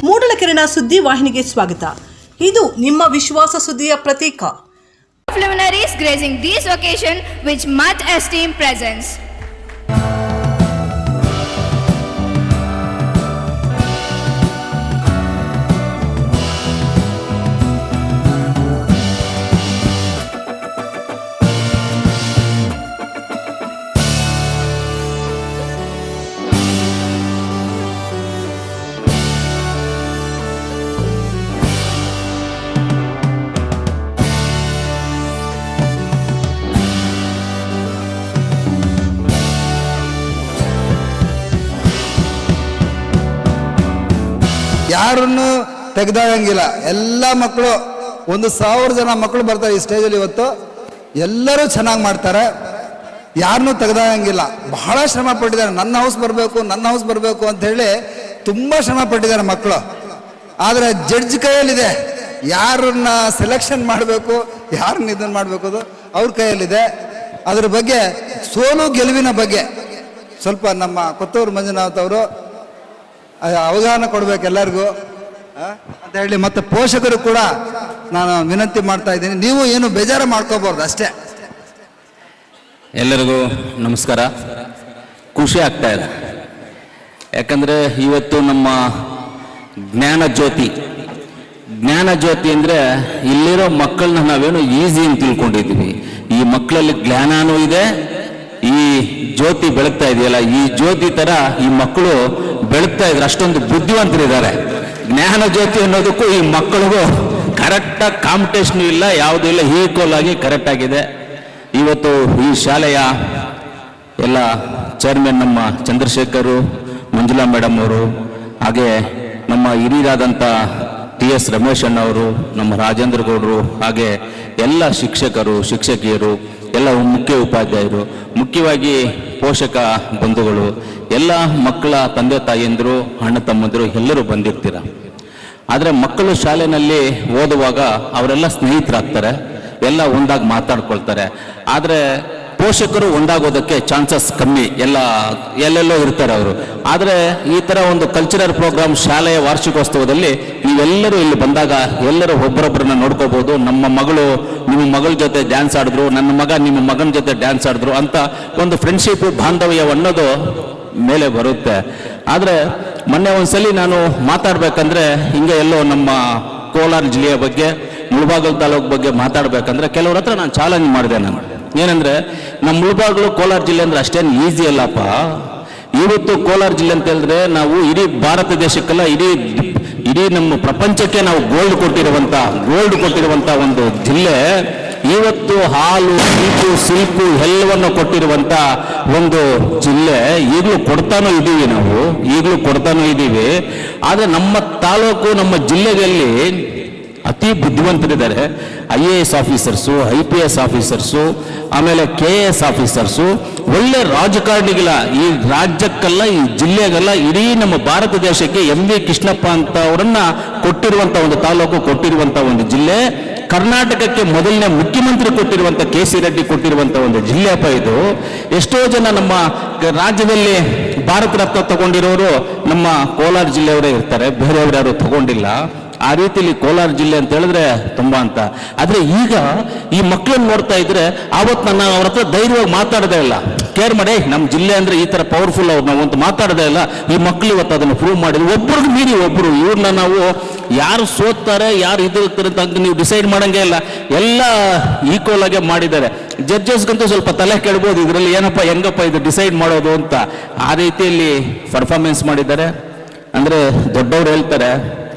ಮೂಡಲಕೆರೆನ ಸುದ್ದಿ ವಾಹಿನಿಗೆ ಸ್ವಾಗತ. ಇದು ನಿಮ್ಮ ವಿಶ್ವಾಸ ಸುದ್ದಿಯ ಪ್ರತೀಕ. Luminaries gracing this occasion with much esteemed presence. ಯಾರನ್ನು ತೆಗೆದಾಗಂಗಿಲ್ಲ. ಎಲ್ಲ ಮಕ್ಕಳು 1,000 ಜನ ಮಕ್ಕಳು ಬರ್ತಾರೆ ಈ ಸ್ಟೇಜಲ್ಲಿ. ಇವತ್ತು ಎಲ್ಲರೂ ಚೆನ್ನಾಗಿ ಮಾಡ್ತಾರೆ, ಯಾರನ್ನೂ ತೆಗೆದಾಗಂಗಿಲ್ಲ. ಬಹಳ ಶ್ರಮ ಪಟ್ಟಿದ್ದಾರೆ. ನನ್ನ ಹೌಸ್ ಬರಬೇಕು ಅಂತ ಹೇಳಿ ತುಂಬ ಶ್ರಮ ಪಟ್ಟಿದ್ದಾರೆ ಮಕ್ಕಳು. ಆದರೆ ಜಡ್ಜ್ ಕೈಯಲ್ಲಿದೆ, ಯಾರನ್ನ ಸೆಲೆಕ್ಷನ್ ಮಾಡಬೇಕು, ಯಾರನ್ನ ಇದನ್ನು ಮಾಡಬೇಕು ಅದು ಅವ್ರ ಕೈಯಲ್ಲಿದೆ. ಅದ್ರ ಬಗ್ಗೆ ಸೋಲು ಗೆಲುವಿನ ಬಗ್ಗೆ ಸ್ವಲ್ಪ ನಮ್ಮ ಕೊತ್ತೂರು ಮಂಜುನಾಥ್ ಅವರು ಅವಗಾಹನ ಕೊಡ್ಬೇಕು ಎಲ್ಲರಿಗೂ ಅಂತ ಹೇಳಿ, ಮತ್ತೆ ಪೋಷಕರು ಕೂಡ ನಾನು ವಿನಂತಿ ಮಾಡ್ತಾ ಇದ್ದೀನಿ. ನೀವು ಏನು ಬೇಜಾರು ಮಾಡ್ಕೋಬಾರ್ದು ಅಷ್ಟೇ. ಎಲ್ಲರಿಗೂ ನಮಸ್ಕಾರ. ಖುಷಿ ಆಗ್ತಾ ಇದೆ, ಯಾಕಂದರೆ ಇವತ್ತು ನಮ್ಮ ಜ್ಞಾನ ಜ್ಯೋತಿ ಅಂದರೆ ಇಲ್ಲಿರೋ ಮಕ್ಕಳನ್ನ ನಾವೇನು ಈಸಿ ಅಂತ ತಿಳ್ಕೊಂಡಿದ್ದೀವಿ. ಈ ಮಕ್ಕಳಲ್ಲಿ ಜ್ಞಾನನೂ ಇದೆ, ಈ ಜ್ಯೋತಿ ಬೆಳಗ್ತಾ ಇದೆಯಲ್ಲ, ಈ ಜ್ಯೋತಿ ಥರ ಈ ಮಕ್ಕಳು ಬೆಳಗ್ತಾ ಇದ್ದಾರೆ. ಅಷ್ಟೊಂದು ಬುದ್ಧಿವಂತರಿದ್ದಾರೆ. ಜ್ಞಾನ ಜ್ಯೋತಿ ಅನ್ನೋದಕ್ಕೂ ಈ ಮಕ್ಕಳಿಗೂ ಕರೆಕ್ಟಾಗಿ ಕಾಂಪಿಟೇಷನ್ ಇಲ್ಲ, ಯಾವುದೂ ಇಲ್ಲ, ಈಕ್ವಲ್ ಆಗಿ ಕರೆಕ್ಟ್ ಆಗಿದೆ. ಇವತ್ತು ಈ ಶಾಲೆಯ ಎಲ್ಲ ಚೇರ್ಮನ್ ನಮ್ಮ ಚಂದ್ರಶೇಖರ್, ಮಂಜುಳಾ ಮೇಡಮ್ ಅವರು, ಹಾಗೆ ನಮ್ಮ ಹಿರಿಯರಾದಂಥ TS ರಮೇಶ್ ಅಣ್ಣವರು, ನಮ್ಮ ರಾಜೇಂದ್ರ ಗೌಡರು, ಹಾಗೆ ಎಲ್ಲ ಶಿಕ್ಷಕರು, ಶಿಕ್ಷಕಿಯರು, ಎಲ್ಲ ಮುಖ್ಯ ಉಪಾಧ್ಯಾಯರು, ಮುಖ್ಯವಾಗಿ ಪೋಷಕ ಬಂಧುಗಳು, ಎಲ್ಲ ಮಕ್ಕಳ ತಂದೆ ತಾಯಿಯಂದರು, ಅಣ್ಣ ತಮ್ಮಂದರು ಎಲ್ಲರೂ ಬಂದಿರ್ತೀರ. ಆದರೆ ಮಕ್ಕಳು ಶಾಲೆಯಲ್ಲಿ ಓದುವಾಗ ಅವರೆಲ್ಲ ಸ್ನೇಹಿತರಾಗ್ತಾರೆ, ಎಲ್ಲ ಒಂದಾಗಿ ಮಾತಾಡ್ಕೊಳ್ತಾರೆ. ಆದರೆ ಪೋಷಕರು ಒಂದಾಗೋದಕ್ಕೆ ಚಾನ್ಸಸ್ ಕಮ್ಮಿ, ಎಲ್ಲೆಲ್ಲೋ ಇರ್ತಾರೆ ಅವರು. ಆದರೆ ಈ ಥರ ಒಂದು ಕಲ್ಚರಲ್ ಪ್ರೋಗ್ರಾಮ್ ಶಾಲೆಯ ವಾರ್ಷಿಕೋತ್ಸವದಲ್ಲಿ ನೀವೆಲ್ಲರೂ ಇಲ್ಲಿ ಬಂದಾಗ ಎಲ್ಲರೂ ಒಬ್ಬರೊಬ್ಬರನ್ನ ನೋಡ್ಕೋಬೋದು. ನಮ್ಮ ಮಗಳು ನಿಮ್ಮ ಮಗಳ ಜೊತೆ ಡ್ಯಾನ್ಸ್ ಆಡಿದ್ರು, ನನ್ನ ಮಗ ನಿಮ್ಮ ಮಗನ ಜೊತೆ ಡ್ಯಾನ್ಸ್ ಆಡಿದ್ರು ಅಂತ ಒಂದು ಫ್ರೆಂಡ್ಶಿಪ್, ಬಾಂಧವ್ಯ ಅನ್ನೋದು ಮೇಲೆ ಬರುತ್ತೆ. ಆದರೆ ಮೊನ್ನೆ ಒಂದ್ಸಲಿ ನಾನು ಮಾತಾಡ್ಬೇಕಂದ್ರೆ ಹಿಂಗೆ ಎಲ್ಲೋ ನಮ್ಮ ಕೋಲಾರ ಜಿಲ್ಲೆಯ ಬಗ್ಗೆ, ಮುಳಬಾಗಿಲು ತಾಲೂಕು ಬಗ್ಗೆ ಮಾತಾಡ್ಬೇಕಂದ್ರೆ ಕೆಲವ್ರ ಹತ್ರ ನಾನು ಚಾಲೆಂಜ್ ಮಾಡಿದೆ. ನಾನು ಏನಂದ್ರೆ, ನಮ್ಮ ಮುಳಬಾಗಿಲು ಕೋಲಾರ ಜಿಲ್ಲೆ ಅಂದ್ರೆ ಅಷ್ಟೇನು ಈಸಿ ಅಲ್ಲಪ್ಪ. ಇವತ್ತು ಕೋಲಾರ ಜಿಲ್ಲೆ ಅಂತ ಹೇಳಿದ್ರೆ ನಾವು ಇಡೀ ಭಾರತ ದೇಶಕ್ಕೆಲ್ಲ, ಇಡೀ ನಮ್ಮ ಪ್ರಪಂಚಕ್ಕೆ ನಾವು ಗೋಲ್ಡ್ ಕೊಟ್ಟಿರುವಂತ ಒಂದು ಜಿಲ್ಲೆ. ಇವತ್ತು ಹಾಲು, ಸಿಲ್ಕು ಎಲ್ಲವನ್ನು ಕೊಟ್ಟಿರುವಂತ ಒಂದು ಜಿಲ್ಲೆ. ಈಗಲೂ ಕೊಡ್ತಾನೂ ಇದ್ದೀವಿ. ಆದರೆ ನಮ್ಮ ತಾಲೂಕು, ನಮ್ಮ ಜಿಲ್ಲೆಯಲ್ಲಿ ಅತಿ ಬುದ್ಧಿವಂತರಿದ್ದಾರೆ. IAS ಆಫೀಸರ್ಸು, IPS ಆಫೀಸರ್ಸು, ಆಮೇಲೆ KS ಆಫೀಸರ್ಸು, ಒಳ್ಳೆ ರಾಜಕಾರಣಿಗಳ ಈ ರಾಜ್ಯಕ್ಕಲ್ಲ, ಈ ಜಿಲ್ಲೆಗಲ್ಲ, ಇಡೀ ನಮ್ಮ ಭಾರತ ದೇಶಕ್ಕೆ MV ಕೃಷ್ಣಪ್ಪ ಅಂತ ಅವರನ್ನ ಕೊಟ್ಟಿರುವಂಥ ಒಂದು ತಾಲೂಕು, ಕೊಟ್ಟಿರುವಂಥ ಒಂದು ಜಿಲ್ಲೆ. ಕರ್ನಾಟಕಕ್ಕೆ ಮೊದಲನೇ ಮುಖ್ಯಮಂತ್ರಿ ಕೊಟ್ಟಿರುವಂಥ KC ರೆಡ್ಡಿ ಕೊಟ್ಟಿರುವಂಥ ಒಂದು ಜಿಲ್ಲೆಯಪ್ಪ ಇದು. ಎಷ್ಟೋ ಜನ ನಮ್ಮ ರಾಜ್ಯದಲ್ಲಿ ಭಾರತ ರತ್ನ ತಗೊಂಡಿರೋರು ನಮ್ಮ ಕೋಲಾರ ಜಿಲ್ಲೆಯವರೇ ಇರ್ತಾರೆ, ಬೇರೆಯವರು ಯಾರು ತಗೊಂಡಿಲ್ಲ. ಆ ರೀತಿಯಲ್ಲಿ ಕೋಲಾರ ಜಿಲ್ಲೆ ಅಂತ ಹೇಳಿದ್ರೆ ತುಂಬಾ ಅಂತ. ಆದರೆ ಈಗ ಈ ಮಕ್ಕಳನ್ನ ನೋಡ್ತಾ ಇದ್ರೆ, ಆವತ್ತು ನಾನು ಅವ್ರ ಹತ್ರ ಧೈರ್ಯವಾಗಿ ಮಾತಾಡೋದೇ ಇಲ್ಲ. ಕೇರ್ ಮಾಡಿ, ನಮ್ಮ ಜಿಲ್ಲೆ ಅಂದ್ರೆ ಈ ತರ ಪವರ್ಫುಲ್ ಅವ್ರು ನಾವು ಅಂತ ಮಾತಾಡೋದೇ ಇಲ್ಲ. ಈ ಮಕ್ಕಳು ಇವತ್ತು ಅದನ್ನು ಪ್ರೂವ್ ಮಾಡಿದ್ರು. ಒಬ್ಬರಿಗೆ ಮೀರಿ ಒಬ್ಬರು. ಇವ್ರನ್ನ ನಾವು ಯಾರು ಸೋತ್ತಾರೆ, ಯಾರು ಇದಿರ್ತಾರೆ ಅಂತ ನೀವು ಡಿಸೈಡ್ ಮಾಡಂಗೆ ಇಲ್ಲ. ಎಲ್ಲ ಈಕ್ವಲ್ ಆಗಿ ಮಾಡಿದ್ದಾರೆ. ಜಡ್ಜಸ್ಗಂತೂ ಸ್ವಲ್ಪ ತಲೆ ಕೆಡ್ಬೋದು, ಇದರಲ್ಲಿ ಏನಪ್ಪ ಹೆಂಗಪ್ಪ ಇದು ಡಿಸೈಡ್ ಮಾಡೋದು ಅಂತ. ಆ ರೀತಿಯಲ್ಲಿ ಪರ್ಫಾರ್ಮೆನ್ಸ್ ಮಾಡಿದ್ದಾರೆ. ಅಂದರೆ ದೊಡ್ಡವರು ಹೇಳ್ತಾರೆ,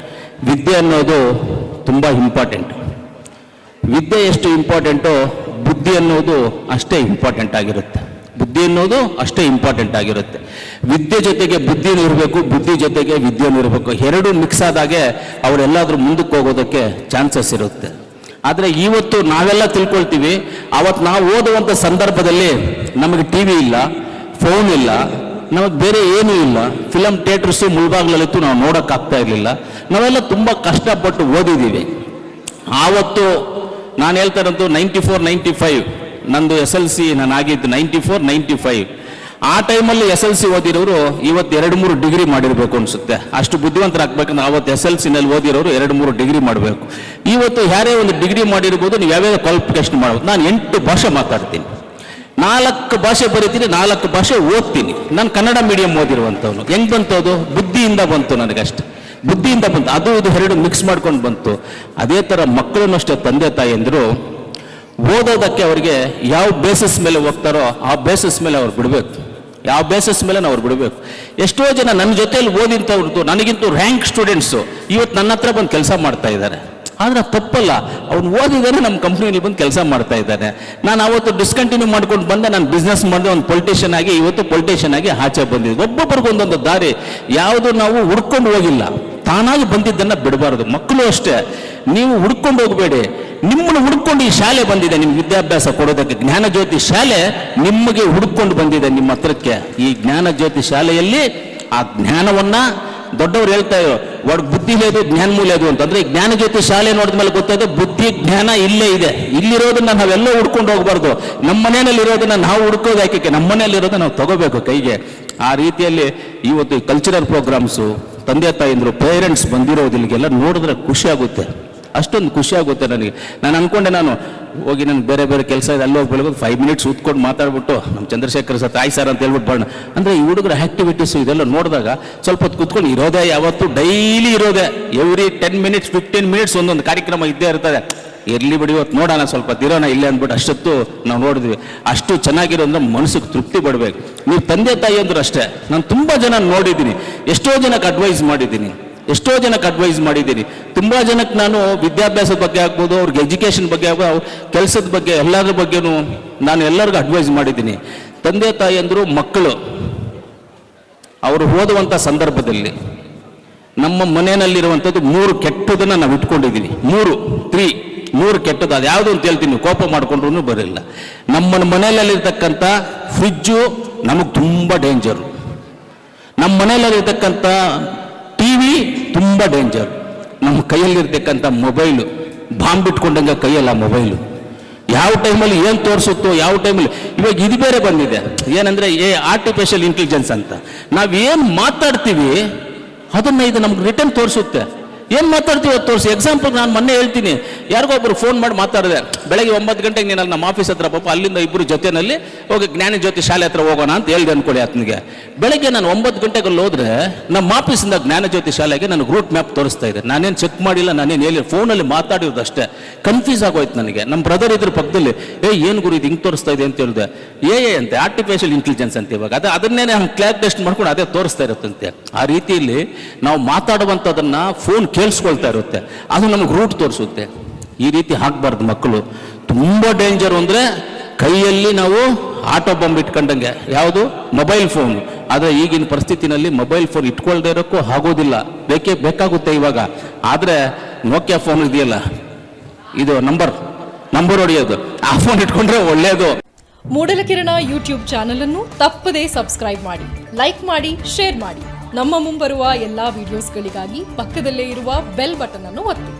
ವಿದ್ಯೆ ಅನ್ನೋದು ತುಂಬ ಇಂಪಾರ್ಟೆಂಟ್. ವಿದ್ಯೆ ಎಷ್ಟು ಇಂಪಾರ್ಟೆಂಟೋ ಬುದ್ಧಿ ಅನ್ನೋದು ಅಷ್ಟೇ ಇಂಪಾರ್ಟೆಂಟ್ ಆಗಿರುತ್ತೆ. ವಿದ್ಯೆ ಜೊತೆಗೆ ಬುದ್ಧಿನೂ ಇರಬೇಕು, ಬುದ್ಧಿ ಜೊತೆಗೆ ವಿದ್ಯೆನೂ ಇರಬೇಕು. ಎರಡೂ ಮಿಕ್ಸ್ ಆದಾಗೆ ಅವರೆಲ್ಲಾದ್ರೂ ಮುಂದಕ್ಕೆ ಹೋಗೋದಕ್ಕೆ ಚಾನ್ಸಸ್ ಇರುತ್ತೆ. ಆದರೆ ಇವತ್ತು ನಾವೆಲ್ಲ ತಿಳ್ಕೊಳ್ತೀವಿ, ಅವತ್ತು ನಾವು ಓದುವಂಥ ಸಂದರ್ಭದಲ್ಲಿ ನಮಗೆ TV ಇಲ್ಲ, ಫೋನ್ ಇಲ್ಲ, ನಮಗೆ ಬೇರೆ ಏನೂ ಇಲ್ಲ. ಫಿಲಮ್ ಥಿಯೇಟರ್ಸು ಮುಳಬಾಗ್ಲಲ್ಲಿತ್ತು, ನಾವು ನೋಡೋಕ್ಕಾಗ್ತಾ ಇರಲಿಲ್ಲ. ನಾವೆಲ್ಲ ತುಂಬ ಕಷ್ಟಪಟ್ಟು ಓದಿದ್ದೀವಿ. ಆವತ್ತು ನಾನು ಹೇಳ್ತಾ ಇರೋದು 94-95 ನಂದು SLC ನಾನು ಆಗಿದ್ದು 94-95. ಆ ಟೈಮಲ್ಲಿ SLC ಓದಿರೋರು ಇವತ್ತು 2-3 ಡಿಗ್ರಿ ಮಾಡಿರಬೇಕು ಅನ್ಸುತ್ತೆ. ಅಷ್ಟು ಬುದ್ಧಿವಂತರಾಗಬೇಕಂದ್ರೆ ಅವತ್ತು SLC-ನಲ್ಲಿ ಓದಿರೋರು 2-3 ಡಿಗ್ರಿ ಮಾಡಬೇಕು. ಇವತ್ತು ಯಾರೇ ಒಂದು ಡಿಗ್ರಿ ಮಾಡಿರ್ಬೋದು, ನೀವು ಯಾವ್ಯಾವ ಕ್ವಾಲಿಫಿಕೇಶನ್ ಮಾಡ್ಬೋದು. ನಾನು 8 ಭಾಷೆ ಮಾತಾಡ್ತೀನಿ, 4 ಭಾಷೆ ಬರೀತೀನಿ, 4 ಭಾಷೆ ಓದ್ತೀನಿ. ನಾನು ಕನ್ನಡ ಮೀಡಿಯಂ ಓದಿರುವಂಥವ್ನು. ಹೆಂಗ್ ಬಂತು ಅದು? ಬುದ್ಧಿಯಿಂದ ಬಂತು, ನನಗಷ್ಟೆ ಬುದ್ಧಿಯಿಂದ ಬಂತು. ಅದು ಇದು 2 ಮಿಕ್ಸ್ ಮಾಡ್ಕೊಂಡು ಬಂತು. ಅದೇ ಥರ ಮಕ್ಕಳನ್ನು ಅಷ್ಟೇ ತಂದೆ ತಾಯಿಯಂದರು ಓದೋದಕ್ಕೆ ಅವರಿಗೆ ಯಾವ ಬೇಸಿಸ್ ಮೇಲೆ ಹೋಗ್ತಾರೋ ಆ ಬೇಸಿಸ್ ಮೇಲೆ ಅವ್ರು ಬಿಡಬೇಕು. ಯಾವ ಬೇಸಿಸ್ ಮೇಲೆ ಅವ್ರು ಬಿಡಬೇಕು. ಎಷ್ಟೋ ಜನ ನನ್ನ ಜೊತೆಯಲ್ಲಿ ಓದಿಂತವ್ರದ್ದು ನನಗಿಂತೂ ರ್ಯಾಂಕ್ ಸ್ಟೂಡೆಂಟ್ಸು ಇವತ್ತು ನನ್ನ ಹತ್ರ ಬಂದು ಕೆಲಸ ಮಾಡ್ತಾ ಇದ್ದಾರೆ. ಆದರೆ ತಪ್ಪಲ್ಲ, ಅವ್ನು ಓದಿದರೆ ನಮ್ಮ ಕಂಪ್ನಿಯಲ್ಲಿ ಬಂದು ಕೆಲಸ ಮಾಡ್ತಾ ಇದ್ದಾನೆ. ನಾನು ಅವತ್ತು ಡಿಸ್ಕಂಟಿನ್ಯೂ ಮಾಡ್ಕೊಂಡು ಬಂದೆ, ನಾನು ಬಿಸ್ನೆಸ್ ಮಾಡಿದೆ, ಒಂದು ಪೊಲಿಟಿಷಿಯನ್ ಆಗಿ ಇವತ್ತು ಪೊಲಿಟಿಷಿಯನ್ ಆಗಿ ಆಚೆ ಬಂದಿದ್ದೆ. ಒಬ್ಬೊಬ್ಬರಿಗೂ ಒಂದೊಂದು ದಾರಿ, ಯಾವುದು ನಾವು ಹುಡ್ಕೊಂಡು ಹೋಗಿಲ್ಲ, ತಾನಾಗಿ ಬಂದಿದ್ದನ್ನು ಬಿಡಬಾರ್ದು. ಮಕ್ಕಳು ಅಷ್ಟೇ, ನೀವು ಹುಡ್ಕೊಂಡು ಹೋಗಬೇಡಿ, ನಿಮ್ಮನ್ನು ಹುಡ್ಕೊಂಡು ಈ ಶಾಲೆ ಬಂದಿದೆ, ನಿಮ್ಗೆ ವಿದ್ಯಾಭ್ಯಾಸ ಕೊಡೋದಕ್ಕೆ. ಜ್ಞಾನಜ್ಯೋತಿ ಶಾಲೆ ನಿಮಗೆ ಹುಡ್ಕೊಂಡು ಬಂದಿದೆ ನಿಮ್ಮ ಹತ್ರಕ್ಕೆ. ಈ ಜ್ಞಾನಜ್ಯೋತಿ ಶಾಲೆಯಲ್ಲಿ ಆ ಜ್ಞಾನವನ್ನ ದೊಡ್ಡವರು ಹೇಳ್ತಾ ಇರೋ ಒಳಗೆ ಬುದ್ಧಿ ಲೇದು ಜ್ಞಾನ ಮೂಲೇದು ಅಂತಂದ್ರೆ ಈ ಜ್ಞಾನಜ್ಯೋತಿ ಶಾಲೆ ನೋಡಿದ ಮೇಲೆ ಗೊತ್ತಾಯ್ತು ಬುದ್ಧಿ ಜ್ಞಾನ ಇಲ್ಲೇ ಇದೆ. ಇಲ್ಲಿರೋದನ್ನ ನಾವೆಲ್ಲ ಹುಡ್ಕೊಂಡು ಹೋಗ್ಬಾರ್ದು. ನಮ್ಮ ಮನೆಯಲ್ಲಿ ಇರೋದನ್ನ ನಾವು ಹುಡ್ಕೋದು ಯಾಕೆ, ನಮ್ಮ ಮನೆಯಲ್ಲಿ ಇರೋದನ್ನ ನಾವು ತಗೋಬೇಕು ಕೈಗೆ. ಆ ರೀತಿಯಲ್ಲಿ ಇವತ್ತು ಈ ಕಲ್ಚರಲ್ ಪ್ರೋಗ್ರಾಮ್ಸು, ತಂದೆ ತಾಯಿಂದರು, ಪೇರೆಂಟ್ಸ್ ಬಂದಿರೋದು ಇಲ್ಲಿಗೆಲ್ಲ ನೋಡಿದ್ರೆ ಖುಷಿ ಆಗುತ್ತೆ. ಅಷ್ಟೊಂದು ಖುಷಿ ಆಗುತ್ತೆ ನನಗೆ. ನಾನು ಅನ್ಕೊಂಡೆ, ನಾನು ಹೋಗಿ ನನಗೆ ಬೇರೆ ಬೇರೆ ಕೆಲಸ ಇದೆ, ಅಲ್ಲಿ ಹೋಗಿ ಬೆಳಗ್ಗೆ 5 ಮಿನಿಟ್ಸ್ ಕೂತ್ಕೊಂಡು ಮಾತಾಡ್ಬಿಟ್ಟು ನಮ್ಮ ಚಂದ್ರಶೇಖರ್ ಸರ್ ಆಯ್ ಸರ್ ಅಂತ ಹೇಳ್ಬಿಟ್ಟು ಬರೋಣ ಅಂದರೆ ಈ ಹುಡುಗರ ಆ್ಯಕ್ಟಿವಿಟೀಸು ಇದೆಲ್ಲ ನೋಡಿದಾಗ ಸ್ವಲ್ಪ ಹೊತ್ತು ಕೂತ್ಕೊಂಡು ಇರೋದೇ, ಯಾವತ್ತು ಡೈಲಿ ಇರೋದೇ, ಎವ್ರಿ 10 ಮಿನಿಟ್ಸ್ 15 ಮಿನಿಟ್ಸ್ ಒಂದೊಂದು ಕಾರ್ಯಕ್ರಮ ಇದ್ದೇ ಇರ್ತದೆ. ಇರಲಿ ಬಿಡಿ ಇವತ್ತು ನೋಡೋಣ, ಸ್ವಲ್ಪ ದಿರೋಣ ಇಲ್ಲೇ ಅಂದ್ಬಿಟ್ಟು ಅಷ್ಟೊತ್ತು ನಾವು ನೋಡಿದ್ವಿ. ಅಷ್ಟು ಚೆನ್ನಾಗಿರೋ ಅಂದ್ರೆ ಮನಸ್ಸಿಗೆ ತೃಪ್ತಿ ಪಡಬೇಕು. ನೀವು ತಂದೆ ತಾಯಿ ಅಂದ್ರು ಅಷ್ಟೇ. ನಾನು ತುಂಬ ಜನ ನೋಡಿದ್ದೀನಿ, ಎಷ್ಟೋ ಜನಕ್ಕೆ ಅಡ್ವೈಸ್ ಮಾಡಿದ್ದೀನಿ. ತುಂಬ ಜನಕ್ಕೆ ನಾನು ವಿದ್ಯಾಭ್ಯಾಸದ ಬಗ್ಗೆ ಆಗ್ಬೋದು, ಅವ್ರಿಗೆ ಎಜುಕೇಷನ್ ಬಗ್ಗೆ ಆಗ್ಬೋದು, ಕೆಲಸದ ಬಗ್ಗೆ, ಎಲ್ಲರ ಬಗ್ಗೆನೂ ನಾನು ಎಲ್ಲರಿಗೂ ಅಡ್ವೈಸ್ ಮಾಡಿದ್ದೀನಿ. ತಂದೆ ತಾಯಿ ಅಂದರು ಮಕ್ಕಳು ಅವರು ಓದುವಂಥ ಸಂದರ್ಭದಲ್ಲಿ ನಮ್ಮ ಮನೆಯಲ್ಲಿರುವಂಥದ್ದು 3 ಕೆಟ್ಟದನ್ನು ನಾವು ಇಟ್ಕೊಂಡಿದ್ದೀವಿ. 3 ಕೆಟ್ಟದ್ದು. ಅದು ಯಾವುದು ಅಂತ ಹೇಳ್ತೀನಿ, ಕೋಪ ಮಾಡ್ಕೊಂಡ್ರೂ ಬರಲಿಲ್ಲ. ನಮ್ಮ ಮನೆಯಲ್ಲಿರ್ತಕ್ಕಂಥ ಫ್ರಿಜ್ಜು ನಮಗೆ ತುಂಬ ಡೇಂಜರು. ನಮ್ಮ ಮನೆಯಲ್ಲಿರ್ತಕ್ಕಂಥ TV ತುಂಬ ಡೇಂಜರ್. ನಮ್ಮ ಕೈಯಲ್ಲಿರ್ತಕ್ಕಂಥ ಮೊಬೈಲು ಬಾಂಬ್ ಬಿಟ್ಕೊಂಡಂಗೆ ಕೈಯಲ್ಲ ಮೊಬೈಲು. ಯಾವ ಟೈಮಲ್ಲಿ ಏನು ತೋರಿಸುತ್ತೋ, ಯಾವ ಟೈಮಲ್ಲಿ ಇವಾಗ ಇದು ಬೇರೆ ಬಂದಿದೆ, ಏನಂದರೆ ಆರ್ಟಿಫಿಷಿಯಲ್ ಇಂಟೆಲಿಜೆನ್ಸ್ ಅಂತ. ನಾವೇನು ಮಾತಾಡ್ತೀವಿ ಅದನ್ನು ಇದು ನಮ್ಗೆ ರಿಟರ್ನ್ ತೋರಿಸುತ್ತೆ. ಏನು ಮಾತಾಡ್ತೀವಿ ಅದು ತೋರಿಸಿ. ಎಕ್ಸಾಂಪಲ್ ನಾನು ಮೊನ್ನೆ ಹೇಳ್ತೀನಿ, ಯಾರಿಗೋ ಒಬ್ಬರು ಫೋನ್ ಮಾಡಿ ಮಾತಾಡಿದೆ, ಬೆಳಗ್ಗೆ 9 ಗಂಟೆಗೆ ನೀನು ನಮ್ಮ ಆಫೀಸ್ ಹತ್ರ ಪಾಪ ಅಲ್ಲಿಂದ ಇಬ್ಬರು ಜೊತೆಯಲ್ಲಿ ಹೋಗಿ ಜ್ಞಾನಜ್ಯೋತಿ ಶಾಲೆ ಹತ್ರ ಹೋಗೋಣ ಅಂತ ಹೇಳ್ದೆ ಅನ್ಕೊಳ್ಳಿ. ಆತನಿಗೆ ಬೆಳಗ್ಗೆ ನಾನು 9 ಗಂಟೆಗೆ ಹೋದ್ರೆ ನಮ್ಮ ಆಫೀಸಿಂದ ಜ್ಞಾನಜ್ಯೋತಿ ಶಾಲೆಗೆ ನನಗೆ ರೂಟ್ ಮ್ಯಾಪ್ ತೋರಿಸ್ತಾ ಇದೆ. ನಾನೇನು ಚೆಕ್ ಮಾಡಿಲ್ಲ, ನಾನೇನು ಹೇಳಿ ಫೋನಲ್ಲಿ ಮಾತಾಡಿರೋದು ಅಷ್ಟೇ. ಕನ್ಫ್ಯೂಸ್ ಆಗೋಯ್ತು ನನಗೆ. ನಮ್ಮ ಬ್ರದರ್ ಇದ್ರ ಪಕ್ಕದಲ್ಲಿ, ಏನು ಗುರು ಇದು ಹಿಂಗೆ ತೋರಿಸ್ತಾ ಇದೆ ಅಂತ ಹೇಳಿದೆ. ಅಂತೆ ಆರ್ಟಿಫಿಷಿಯಲ್ ಇಂಟೆಲಿಜೆನ್ಸ್ ಅಂತ. ಇವಾಗ ಅದನ್ನೇ ಕ್ಲಾಪ್ ಟೆಸ್ಟ್ ಮಾಡ್ಕೊಂಡು ಅದೇ ತೋರಿಸ್ತಾ ಇರುತ್ತಂತೆ. ಆ ರೀತಿಯಲ್ಲಿ ನಾವು ಮಾತಾಡುವಂಥದ್ದನ್ನ ಫೋನ್ ಕೇಳಿಸ್ಕೊಳ್ತಾ ಇರುತ್ತೆ, ಅದು ನಮಗೆ ರೂಟ್ ತೋರಿಸುತ್ತೆ. ಈ ರೀತಿ ಹಾಕಬಾರ್ದು. ಮಕ್ಕಳು ತುಂಬ ಡೇಂಜರ್ ಅಂದರೆ ಕೈಯಲ್ಲಿ ನಾವು ಆಟೋ ಬಾಂಬ್ ಇಟ್ಕೊಂಡಂಗೆ, ಯಾವುದು ಮೊಬೈಲ್ ಫೋನ್. ಆದರೆ ಈಗಿನ ಪರಿಸ್ಥಿತಿನಲ್ಲಿ ಮೊಬೈಲ್ ಫೋನ್ ಇಟ್ಕೊಳ್ದೇ ಇರೋಕ್ಕೂ ಆಗೋದಿಲ್ಲ, ಬೇಕಾಗುತ್ತೆ ಇವಾಗ. ಆದರೆ ನೋಕಿಯಾ ಫೋನ್ ಇದೆಯಲ್ಲ, ಇದು ನಂಬರ್ ಹೊಡೆಯೋದು, ಆ ಫೋನ್ ಇಟ್ಕೊಂಡ್ರೆ ಒಳ್ಳೆಯದು. ಮೂಡಲಕಿರಣ ಯೂಟ್ಯೂಬ್ ಚಾನಲ್ ಅನ್ನು ತಪ್ಪದೇ ಸಬ್ಸ್ಕ್ರೈಬ್ ಮಾಡಿ, ಲೈಕ್ ಮಾಡಿ, ಶೇರ್ ಮಾಡಿ. ನಮ್ಮ ಮುಂಬರುವ ಎಲ್ಲಾ ವಿಡಿಯೋಸ್ಗಳಿಗಾಗಿ ಪಕ್ಕದಲ್ಲೇ ಇರುವ ಬೆಲ್ ಬಟನ್ ಅನ್ನು ಒತ್ತಿ.